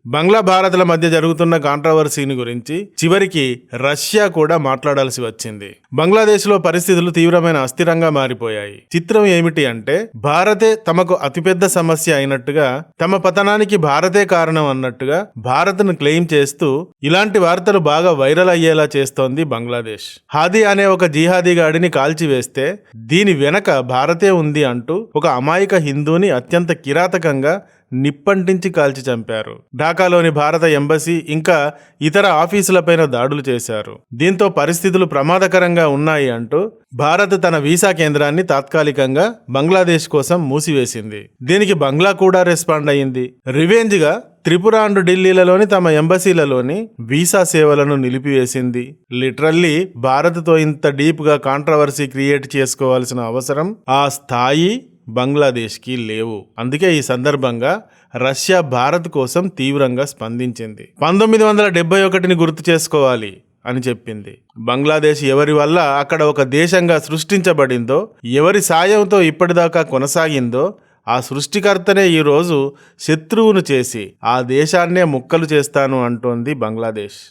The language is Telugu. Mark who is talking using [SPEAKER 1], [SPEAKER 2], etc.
[SPEAKER 1] భారత్ల మధ్య జరుగుతున్న కాంట్రవర్సీని గురించి చివరికి రష్యా కూడా మాట్లాడాల్సి వచ్చింది. బంగ్లాదేశ్లో పరిస్థితులు తీవ్రమైన అస్థిరంగా మారిపోయాయి. చిత్రం ఏమిటి అంటే భారతే తమకు అతిపెద్ద సమస్య అయినట్టుగా, తమ పతనానికి భారతే కారణం అన్నట్టుగా భారత్ను క్లెయిమ్ చేస్తూ ఇలాంటి వార్తలు బాగా వైరల్ అయ్యేలా చేస్తోంది బంగ్లాదేశ్. హాదీ అనే ఒక జిహాదీ గాడిని కాల్చివేస్తే దీని వెనక భారతే ఉంది అంటూ ఒక అమాయక హిందూని అత్యంత కిరాతకంగా నిప్పంటించి కాల్చి చంపారు. ఢాకాలోని భారత ఎంబసీ ఇంకా ఇతర ఆఫీసులపైన దాడులు చేశారు. దీంతో పరిస్థితులు ప్రమాదకరంగా ఉన్నాయి అంటూ భారత్ తన వీసా కేంద్రాన్ని తాత్కాలికంగా బంగ్లాదేశ్ కోసం మూసివేసింది. దీనికి బంగ్లా కూడా రెస్పాండ్ అయ్యింది. రివెంజ్ గా త్రిపుర అండ్ ఢిల్లీలలోని తమ ఎంబసీలలోని వీసా సేవలను నిలిపివేసింది. లిటరల్లీ భారత్తో ఇంత డీప్ గా కాంట్రవర్సీ క్రియేట్ చేసుకోవాల్సిన అవసరం ఆ స్థాయి బంగ్లాదేశ్కి లేవు. అందుకే ఈ సందర్భంగా రష్యా భారత్ కోసం తీవ్రంగా స్పందించింది. 1971ని గుర్తు చేసుకోవాలి అని చెప్పింది. బంగ్లాదేశ్ ఎవరి వల్ల అక్కడ ఒక దేశంగా సృష్టించబడిందో, ఎవరి సాయంతో ఇప్పటిదాకా కొనసాగిందో ఆ సృష్టికర్తనే ఈరోజు శత్రువును చేసి ఆ దేశాన్నే ముక్కలు చేస్తాను అంటోంది బంగ్లాదేశ్.